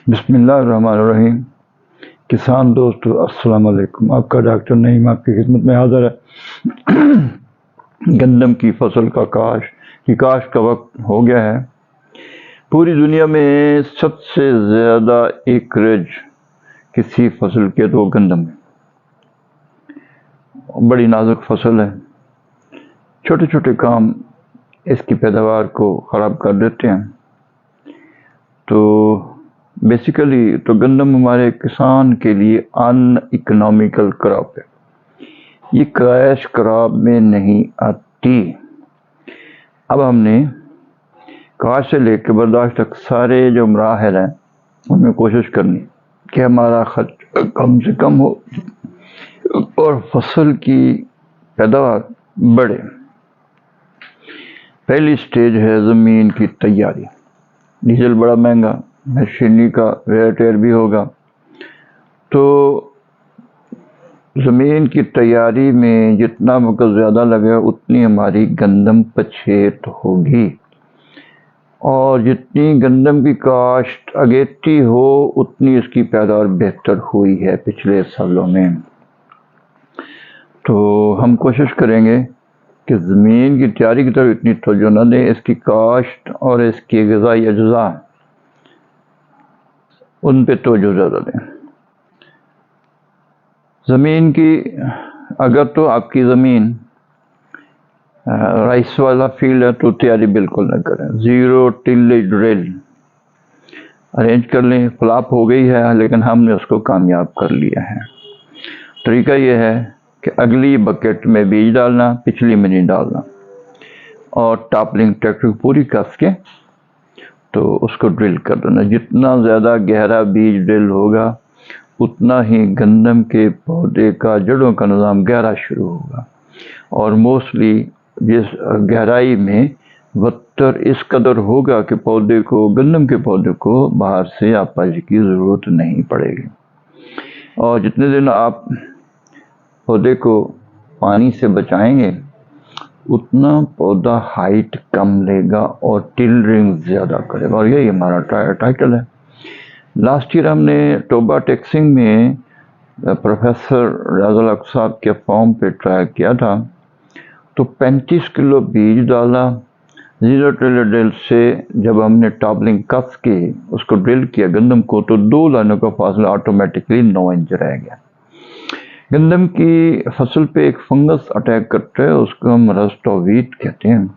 बिस्मिल्लाहिर्रहमानिर्रहीम। किसान दोस्तों अस्सलाम वालेकुम। आपका डॉक्टर नईम आपकी खिदमत में हाज़िर है। गंदम की फसल का काश का वक्त हो गया है। पूरी दुनिया में सबसे ज़्यादा एकरेज किसी फसल के तो गंदम है। बड़ी नाजुक फसल है। छोटे छोटे काम इसकी पैदावार को ख़राब कर देते हैं। तो बेसिकली तो गंदम हमारे किसान के लिए अन इकोनॉमिकल क्रॉप है। ये कैश क्रॉप में नहीं आती। अब हमने काश से लेकर बर्दाश्त तक सारे जो मराहल हैं उनमें कोशिश करनी कि हमारा खर्च कम से कम हो और फसल की पैदावार बढ़े। पहली स्टेज है ज़मीन की तैयारी। डीजल बड़ा महंगा, मशीनरी का वेयर भी होगा, तो ज़मीन की तैयारी में जितना वक्त ज़्यादा लगेगा उतनी हमारी गंदम पछेत होगी, और जितनी गंदम की काश्त अगेती हो उतनी इसकी पैदावार बेहतर हुई है पिछले सालों में। तो हम कोशिश करेंगे कि ज़मीन की तैयारी की तरफ इतनी तवज्जो न दें, इसकी काश्त और इसकी ग़िज़ाई अज्जा उन पे तवज्जो ज़्यादा दें। ज़मीन की अगर तो आपकी ज़मीन राइस वाला फील्ड है तो तैयारी बिल्कुल न करें। ज़ीरो टिलेज ड्रिल अरेंज कर लें। फ्लॉप हो गई है लेकिन हमने उसको कामयाब कर लिया है। तरीका यह है कि अगली बकेट में बीज डालना, पिछली में नहीं डालना, और टॉपलिंग ट्रैक्टर पूरी कस के तो उसको ड्रिल कर देना। जितना ज़्यादा गहरा बीज ड्रिल होगा उतना ही गंदम के पौधे का जड़ों का निज़ाम गहरा शुरू होगा, और मोस्टली जिस गहराई में वत्तर इस कदर होगा कि पौधे को, गंदम के पौधे को बाहर से आपाजी की ज़रूरत नहीं पड़ेगी। और जितने दिन आप पौधे को पानी से बचाएंगे उतना पौधा हाइट कम लेगा और टिलरिंग ज़्यादा करेगा, और यही हमारा टाइटल है। लास्ट ईयर हमने टोबा टेक्सिंग में प्रोफेसर राजुल हक साहब के फॉर्म पे ट्राई किया था, तो 35 किलो बीज डाला। ज़ीरो टिलेज ड्रिल से जब हमने टॉपलिंग कस के उसको ड्रिल किया गंदम को, तो 2 लाइनों का फासला ऑटोमेटिकली 9 इंच रह गया। गंदम की फसल पे एक फंगस अटैक करता है, उसको हम रस्ट ऑफ व्हीट कहते हैं,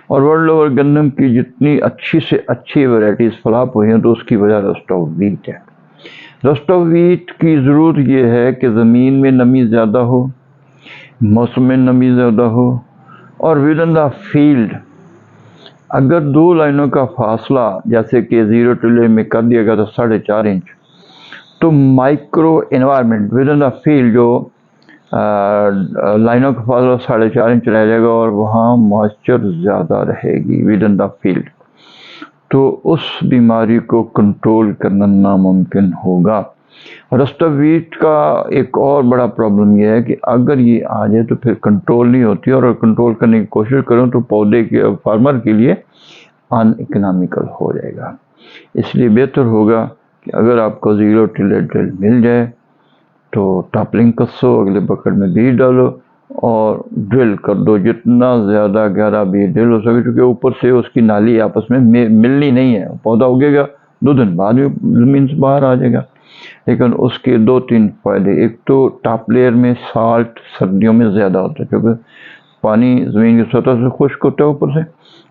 और वर्ल्ड ओवर गंदम की जितनी अच्छी से अच्छी वैरायटीज़ फ्लॉप हुई हैं तो उसकी वजह रस्ट ऑफ व्हीट है। रस्ट ऑफ व्हीट की ज़रूरत यह है कि ज़मीन में नमी ज़्यादा हो, मौसम में नमी ज़्यादा हो, और विद इन द फील्ड अगर 2 लाइनों का फासला जैसे कि ज़ीरो टिलेज में कर दिया गया तो 4.5 इंच, तो micro environment with in the field जो लाइनों का फासला 4.5 इंच रह जाएगा और वहाँ मॉइस्चर ज़्यादा रहेगी विद इन द फील्ड, तो उस बीमारी को कंट्रोल करना नामुमकिन होगा। रस्ट ऑफ व्हीट का एक और बड़ा प्रॉब्लम यह है कि अगर ये आ जाए तो फिर कंट्रोल नहीं होती, और कंट्रोल करने की कोशिश करूँ तो पौधे के फार्मर के लिए अन इकोनॉमिकल हो जाएगा। इसलिए बेहतर होगा कि अगर आपको ज़ीरो टिलेज ड्रिल मिल जाए तो टॉपलिंग कसो, अगले बकेट में बीज डालो और ड्रिल कर दो। जितना ज़्यादा गहरा बीज ड्रिल हो सके, क्योंकि ऊपर से उसकी नाली आपस में मिलनी नहीं है। पौधा उगेगा 2 दिन बाद ज़मीन से बाहर आ जाएगा, लेकिन उसके 2-3 फ़ायदे। एक तो टॉप लेयर में साल्ट सर्दियों में ज़्यादा होता है, क्योंकि पानी ज़मीन की सतह से खुश्क होता है ऊपर से,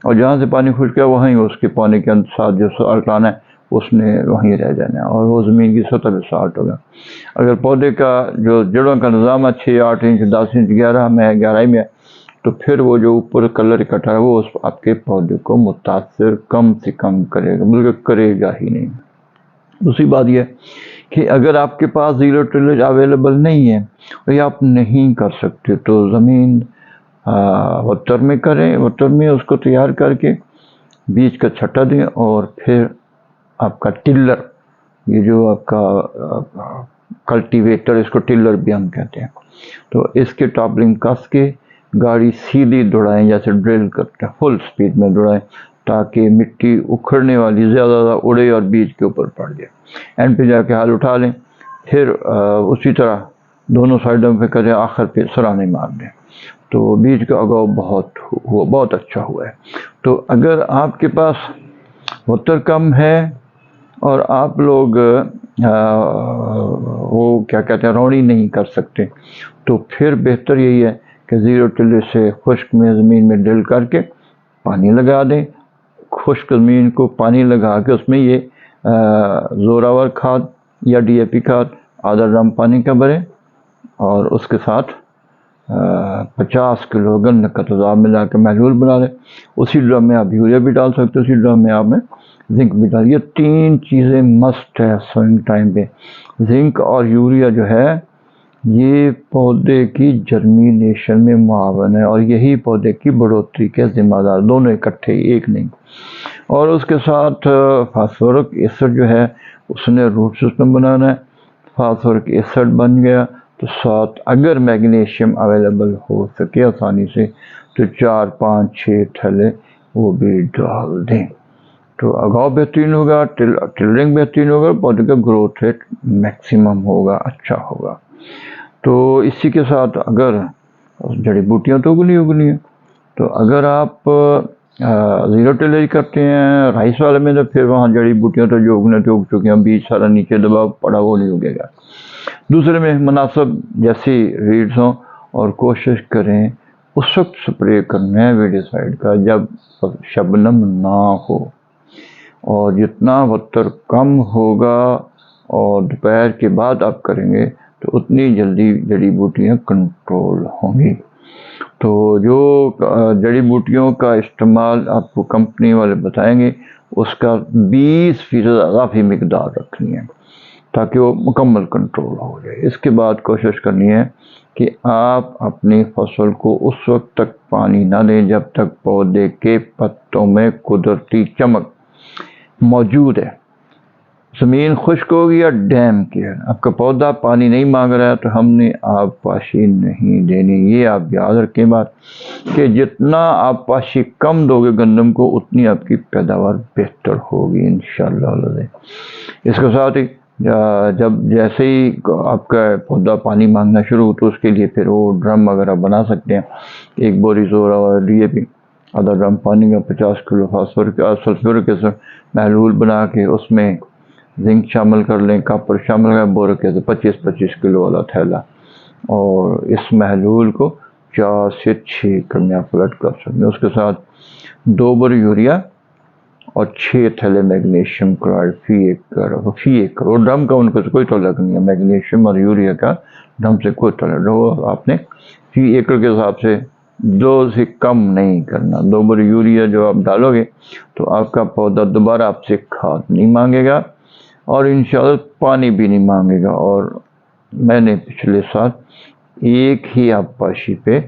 और जहाँ से पानी खुश्क है वहीं उसके पानी के साथ जो साल्ट आना है उसने वहीं रह जाना है, और वो ज़मीन की सतह पे साल्ट होगा। अगर पौधे का जो जड़ों का निज़ाम है 6-8 इंच 10 इंच गहराई में है, तो फिर वो जो ऊपर कलर इकट्ठा है वो उस आपके पौधे को मुतासर कम से कम करेगा, बल्कि करेगा ही नहीं। दूसरी बात यह कि अगर आपके पास ज़ीरो टिलेज अवेलेबल नहीं है और या आप नहीं कर सकते, तो ज़मीन वत्तर में करें। वत्तर में उसको तैयार करके बीज का छट्टा दें, और फिर आपका टिल्लर, ये जो आपका कल्टीवेटर, इसको टिल्लर भी हम कहते हैं, तो इसके टॉपलिंग कस के गाड़ी सीधी दौड़ाएं, जैसे ड्रिल करते हैं फुल स्पीड में दौड़ाएं, تاکہ مٹی اکھڑنے والی زیادہ اڑے اور بیج کے اوپر پڑ جائے. اینڈ پہ جا کے ہل اٹھا لیں، پھر اسی طرح دونوں سائڈوں پہ کریں، آخر پہ سرانے مار دیں. تو بیج کا اگاؤ بہت اچھا ہوا ہے. تو اگر آپ کے پاس وتر کم ہے اور آپ لوگ وہ کیا کہتے ہیں روڑی نہیں کر سکتے، تو پھر بہتر یہی ہے کہ زیرو ٹلے سے خشک میں زمین میں ڈرل کر کے پانی لگا دیں. خشک زمین کو پانی لگا کے اس میں یہ زوراور کھاد یا ڈی اے پی کھاد آدھا ڈرم پانی کا بھریں، اور اس کے ساتھ 50 کلو گندم کا تیزاب ملا کے محلول بنا دیں. اسی ڈرم میں آپ یوریا بھی ڈال سکتے، اسی ڈرم میں آپ میں زنک بھی ڈال. یہ 3 چیزیں مسٹ ہے سوئنگ ٹائم پہ. زنک اور یوریا جو ہے یہ پودے کی جرمینیشن میں معاون ہے، اور یہی پودے کی بڑھوتری کے ذمہ دار، دونوں اکٹھے، ایک نہیں. اور اس کے ساتھ فاسفورک ایسڈ جو ہے اس نے روٹ سسٹم بنانا ہے. فاسفورک ایسڈ بن گیا تو ساتھ اگر میگنیشیم اویلیبل ہو سکے آسانی سے تو 4 5 6 تھیلے وہ بھی ڈال دیں. تو اگاؤ بہترین ہوگا، ٹلرنگ بہترین ہوگا، پودے کا گروتھ ریٹ میکسیمم ہوگا، اچھا ہوگا. تو اسی کے ساتھ اگر جڑی بوٹیاں تو اگنی ہیں، تو اگر آپ زیرو ٹیلر کرتے ہیں رائس والے میں، تو پھر وہاں جڑی بوٹیاں تو جو اگنے تو اگ چکی ہیں، بیج سارا نیچے دبا پڑا وہ نہیں اگے گا. دوسرے میں مناسب جیسی ریڈز ہوں، اور کوشش کریں اس وقت سپرے کرنا ہے ویڈیسائیڈ کا جب شبنم نہ ہو، اور جتنا وتر کم ہوگا اور دوپہر کے بعد آپ کریں گے تو اتنی جلدی جڑی بوٹیاں کنٹرول ہوں گی. تو جو جڑی بوٹیوں کا استعمال آپ کو کمپنی والے بتائیں گے اس کا 20% اضافی مقدار رکھنی ہے تاکہ وہ مکمل کنٹرول ہو جائے. اس کے بعد کوشش کرنی ہے کہ آپ اپنی فصل کو اس وقت تک پانی نہ دیں جب تک پودے کے پتوں میں قدرتی چمک موجود ہے. زمین خشک ہوگی یا ڈیم کی ہے، آپ کا پودا پانی نہیں مانگ رہا ہے تو ہم نے آب پاشی نہیں دینی. یہ آپ یاد رکھیں بات کہ جتنا آپ پاشی کم دو گے گندم کو اتنی آپ کی پیداوار بہتر ہوگی انشاءاللہ. اس کے ساتھ ہی جب جیسے ہی آپ کا پودا پانی مانگنا شروع ہو تو اس کے لیے پھر وہ ڈرم وغیرہ بنا سکتے ہیں. 1 بوری زورا اور ڈی اے پی، آدھا ڈرم پانی کا 50 کلو سلفورک ایسڈ محلول بنا کے اس میں زنک شامل کر لیں، کاپر شامل کر، بورک ایسڈ 25 کلو والا تھیلا، اور اس محلول کو 4 سے 6 ایکڑ میں آپ فلٹ کر سکتے ہیں. اس کے ساتھ 2 بور یوریا اور 6 تھیلے میگنیشیم کلورائڈ فی ایکڑ. اور ڈرم کا ان کو کوئی تعلق نہیں ہے، میگنیشیم اور یوریا کا ڈرم سے کوئی تعلق نہیں. وہ آپ نے فی ایکڑ کے حساب سے 2 سے کم نہیں کرنا. 2 بور یوریا جو آپ ڈالو گے تو آپ کا پودا دوبارہ آپ سے کھاد نہیں مانگے گا اور انشاءاللہ پانی بھی نہیں مانگے گا. اور میں نے پچھلے سال ایک ہی آب پاشی پہ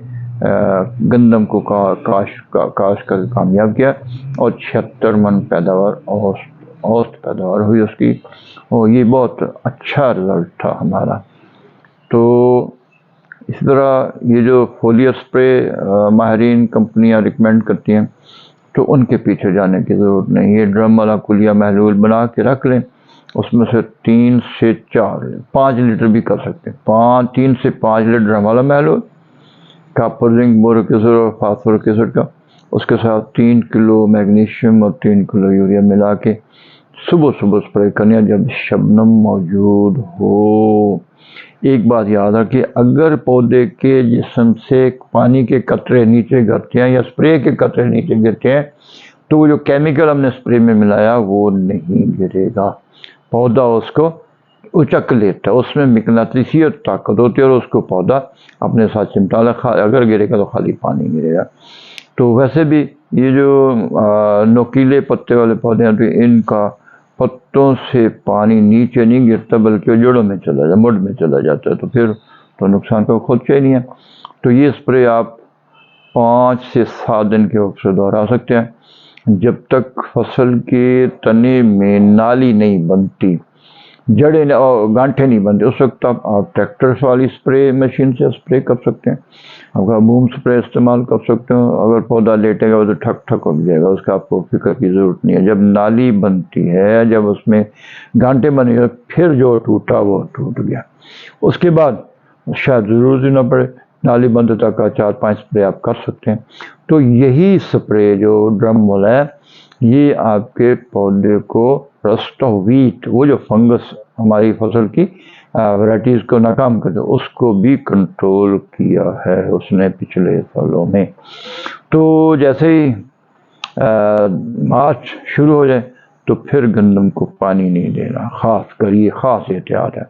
گندم کو کاشت کر کامیاب کیا اور 76 من پیداوار اوسط پیداوار ہوئی اس کی، اور یہ بہت اچھا رزلٹ تھا ہمارا. تو اس طرح یہ جو فولیئر سپرے ماہرین کمپنیاں ریکمینڈ کرتی ہیں تو ان کے پیچھے جانے کی ضرورت نہیں. یہ ڈرم والا کلیا محلول بنا کے رکھ لیں، اس میں سے 3 سے 4 5 لیٹر بھی کر سکتے ہیں. 3 سے 5 لیٹر ڈرم والا محلول، کاپر زنک بورک ایسڈ اور فاسفورک ایسڈ کا، اس کے ساتھ 3 کلو میگنیشیم اور 3 کلو یوریا ملا کے صبح سپرے کرنے جب شبنم موجود ہو. ایک بات یاد رکھیے، اگر پودے کے جسم سے پانی کے قطرے نیچے گرتے ہیں یا سپرے کے قطرے نیچے گرتے ہیں تو وہ جو کیمیکل ہم نے سپرے میں ملایا وہ نہیں گرے گا، پودا اس کو اچک لیتا ہے، اس میں مقناطیسیت طاقت ہوتی ہے اور اس کو پودا اپنے ساتھ چمٹا لے. اگر گرے گا تو خالی پانی گرے گا. تو ویسے بھی یہ جو نوکیلے پتے والے پودے ہیں تو ان کا پتوں سے پانی نیچے نہیں گرتا بلکہ جڑوں میں چلا جاتا، مڈ میں چلا جاتا ہے، تو پھر تو نقصان کا خود چاہیے نہیں ہے. تو یہ سپرے آپ 5 سے 7 دن کے وقت سے دہرا سکتے ہیں جب تک فصل کے تنے میں نالی نہیں بنتی. जड़ें और गांठें नहीं बनते, उस वक्त आप ट्रैक्टर वाली स्प्रे मशीन से स्प्रे कर सकते हैं, आपका बूम स्प्रे इस्तेमाल कर सकते हो। अगर पौधा लेटेगा तो ठक ठक हो जाएगा, उसका आपको फिक्र की ज़रूरत नहीं है। जब नाली बनती है, जब उसमें गांठें बनेगा, फिर जो टूटा वो टूट गया, उसके बाद शायद ज़रूरत ही ना पड़े, नाली बंद तक का 4-5 स्प्रे आप कर सकते हैं। तो यही स्प्रे जो ड्रम वाला है, ये आपके पौधे को रस्ट ऑफ वीट, वो जो फंगस हमारी फसल की वैराइटीज़ को नाकाम कर दे, उसको भी कंट्रोल किया है उसने पिछले सालों में। तो जैसे ही मार्च शुरू हो जाए तो फिर गंदम को पानी नहीं देना, खास कर ये खास एहतियात है।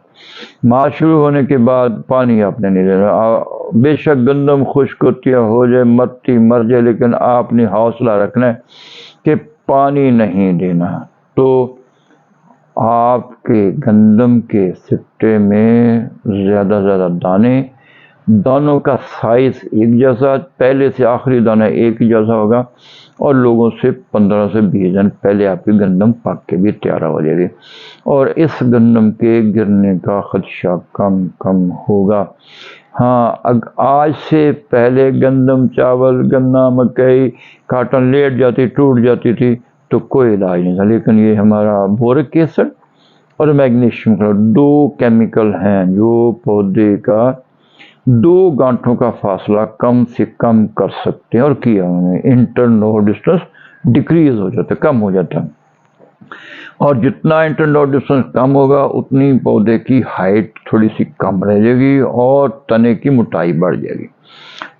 मार्च शुरू होने के बाद पानी आपने नहीं देना। बेशक गंदम खुश्क होती हो जाए, मरती मर जाए, लेकिन आपने हौसला रखना है कि पानी नहीं देना। तो आपके गंदम के सिट्टे में ज़्यादा से ज़्यादा दानों का साइज एक जैसा, पहले से आखिरी दाना एक ही जैसा होगा, और लोगों से 15 से 20 दिन पहले आपकी गंदम पक के भी तैयार हो जाएगी, और इस गंदम के गिरने का खदशा कम कम होगा। हाँ, आज से पहले गंदम, चावल, गन्ना, मकई, काटन लेट जाती, टूट जाती थी तो कोई इलाज नहीं था, लेकिन ये हमारा बोरिक एसिड और मैग्नीशियम का 2 केमिकल हैं जो पौधे का 2 गांठों का फासला कम से कम कर सकते हैं, और किया उन्होंने। इंटरनोड डिस्टेंस डिक्रीज हो जाता है, कम हो जाता है, और जितना इंटरनोड डिस्टेंस कम होगा उतनी पौधे की हाइट थोड़ी सी कम रह जाएगी और तने की मोटाई बढ़ जाएगी।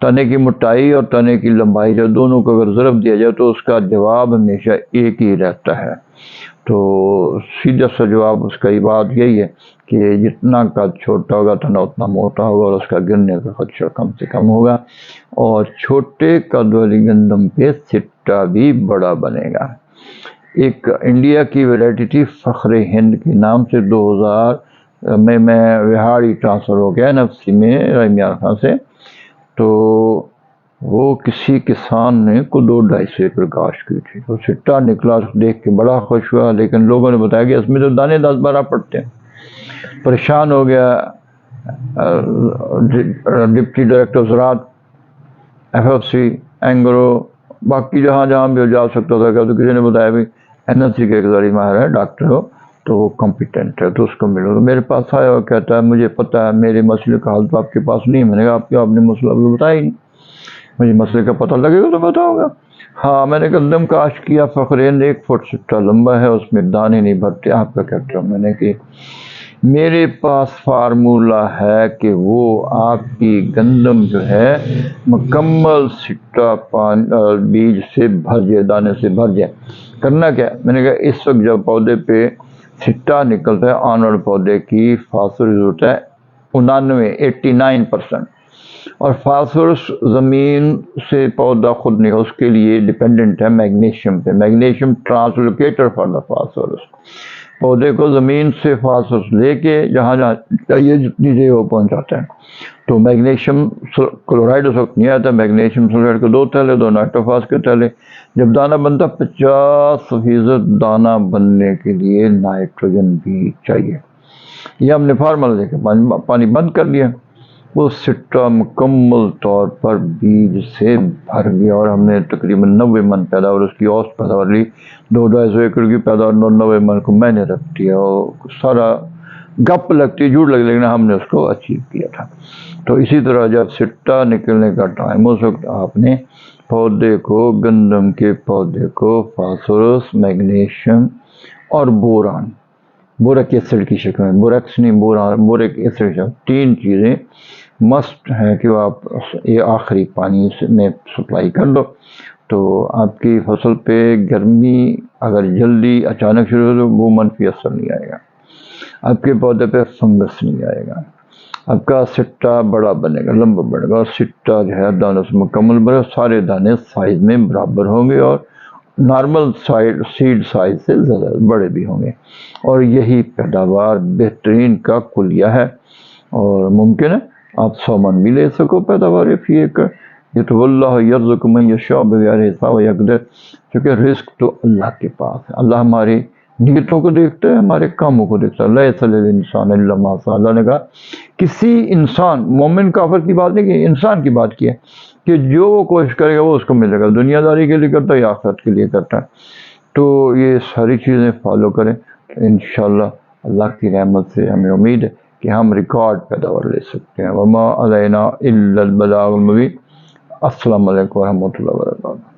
तने की मोटाई और तने की लंबाई, जब दोनों को अगर ज़रब दिया जाए तो उसका जवाब हमेशा एक ही रहता है। तो सीधा सा जवाब उसका ही बात यही है कि जितना कद छोटा होगा तना उतना मोटा होगा, और उसका गिरने का खदशा कम से कम होगा, और छोटे कद वाली गंदम पे सिट्टा भी बड़ा बनेगा। एक इंडिया की वैरायटी थी फ़ख्र हिंद के नाम से, 2000 में मैं बिहार ट्रांसफ़र हो गया नफसी में रहीमियार खां से, तो वो किसी किसान ने को 2-2.5 एकड़ काश्त की थी, तो सिट्टा निकला, देख के बड़ा खुश हुआ, लेकिन लोगों ने बताया कि इसमें तो दाने 10-12 पड़ते हैं। परेशान हो गया डिप्टी डायरेक्टर ज़राअत, FFC, एंग्रो, बाकी जहाँ भी जा सकता था, तो किसी ने बताया भी NSC के एक ज़री माहिर है, डॉक्टर हो, तो वो कॉम्पिटेंट है, तो उसको मिलो। तो मेरे पास आया और कहता है मुझे पता है मेरे मसले का हल तो आपके पास नहीं है। मैंने कहा आपने मसला भी बताया ही नहीं, मुझे मसले का पता लगेगा तो बताऊंगा। हाँ, मैंने गंदम काश्त किया, फ़ख्रेन 1 फुट सिट्टा लंबा है, उसमें दाने नहीं भरते, आपका क्या कहते हो? मैंने कि मेरे पास फार्मूला है कि वो आपकी गंदम जो है मुकम्मल सिट्टा बीज से भर जाए, दाने से भर जाए। करना क्या? मैंने कहा इस वक्त जब पौधे पे सिट्टा निकलता है, आनवर पौधे की फास्फोरस होता है 89% और फास्फोरस ज़मीन से पौधा खुद नहीं, उसके लिए डिपेंडेंट है मैग्नीशियम पे। मैग्नीशियम ट्रांसलोकेटर फॉर द फास्फोरस, पौधे को ज़मीन से फास्फोरस लेके जहाँ जहाँ चाहिए जितनी जगह वो पहुँचाता है। तो मैग्नीशियम क्लोराइड उस वक्त नहीं आता, मैग्नीशियम सल्फेट के 2 थैले, 2 नाइट्रोफॉस के थैले। जब दाना बनता 50% दाना बनने के लिए नाइट्रोजन भी चाहिए। ये हमने फार्मूला देखे पानी बंद कर दिया, वो सिट्टा मुकम्मल तौर पर बीज से भर गया, और हमने तकरीबन 90 मन पैदावार, उसकी औसत पैदावार ली। 2-2.5 एकड़ की पैदावार 90 मन को मैंने रख दिया, और सारा गप लगती झूठ लग, लेकिन हमने उसको अचीव किया था। तो इसी तरह जब सिट्टा निकलने का टाइम, उस वक्त आपने पौधे को, गंदम के पौधे को फास्फोरस, मैग्नीशियम और बोरान, बोरिक एसिड की शक्ल में, बोरेक्स नहीं बोरान, बोरिक एसिड, 3 चीज़ें मस्ट है कि आप ये आखिरी पानी में सप्लाई कर दो। तो आपकी फसल पे गर्मी अगर जल्दी अचानक शुरू हो तो वो मनफी असर नहीं आएगा, आपके पौधे पे फंगस नहीं आएगा, आपका सिट्टा बड़ा बनेगा, लंबा बनेगा, और सिट्टा जो है दानों से मुकम्मल बने, सारे दाने साइज में बराबर होंगे और नॉर्मल सीड साइज से ज़्यादा बड़े भी होंगे। और यही पैदावार बेहतरीन का कुलिया है, और मुमकिन है आप 100 मन भी ले सको पैदावार फी एकड़। ये तो वल्लाह यर्ज़ुक़ु मन यशाअ बिग़ैरि हिसाब व यक़दिर, क्योंकि रिस्क तो अल्लाह के पास है। अल्लाह हमारी نیتوں کو دیکھتا ہے، ہمارے کاموں کو دیکھتا ہے۔ لیس للانسان الا ما سعی، اللہ نے کہا کسی انسان، مومن کافر کی بات نہیں کی، انسان کی بات کی ہے کہ جو وہ کوشش کرے گا وہ اس کو ملے گا، دنیا داری کے لیے کرتا ہے یا آخرت کے لیے کرتا ہے۔ تو یہ ساری چیزیں فالو کریں، انشاءاللہ اللہ کی رحمت سے ہمیں امید ہے کہ ہم ریکارڈ پیداوار لے سکتے ہیں۔ وما علینا الا البلاغ المبین۔ السلام علیکم ورحمۃ اللہ وبرکاتہ۔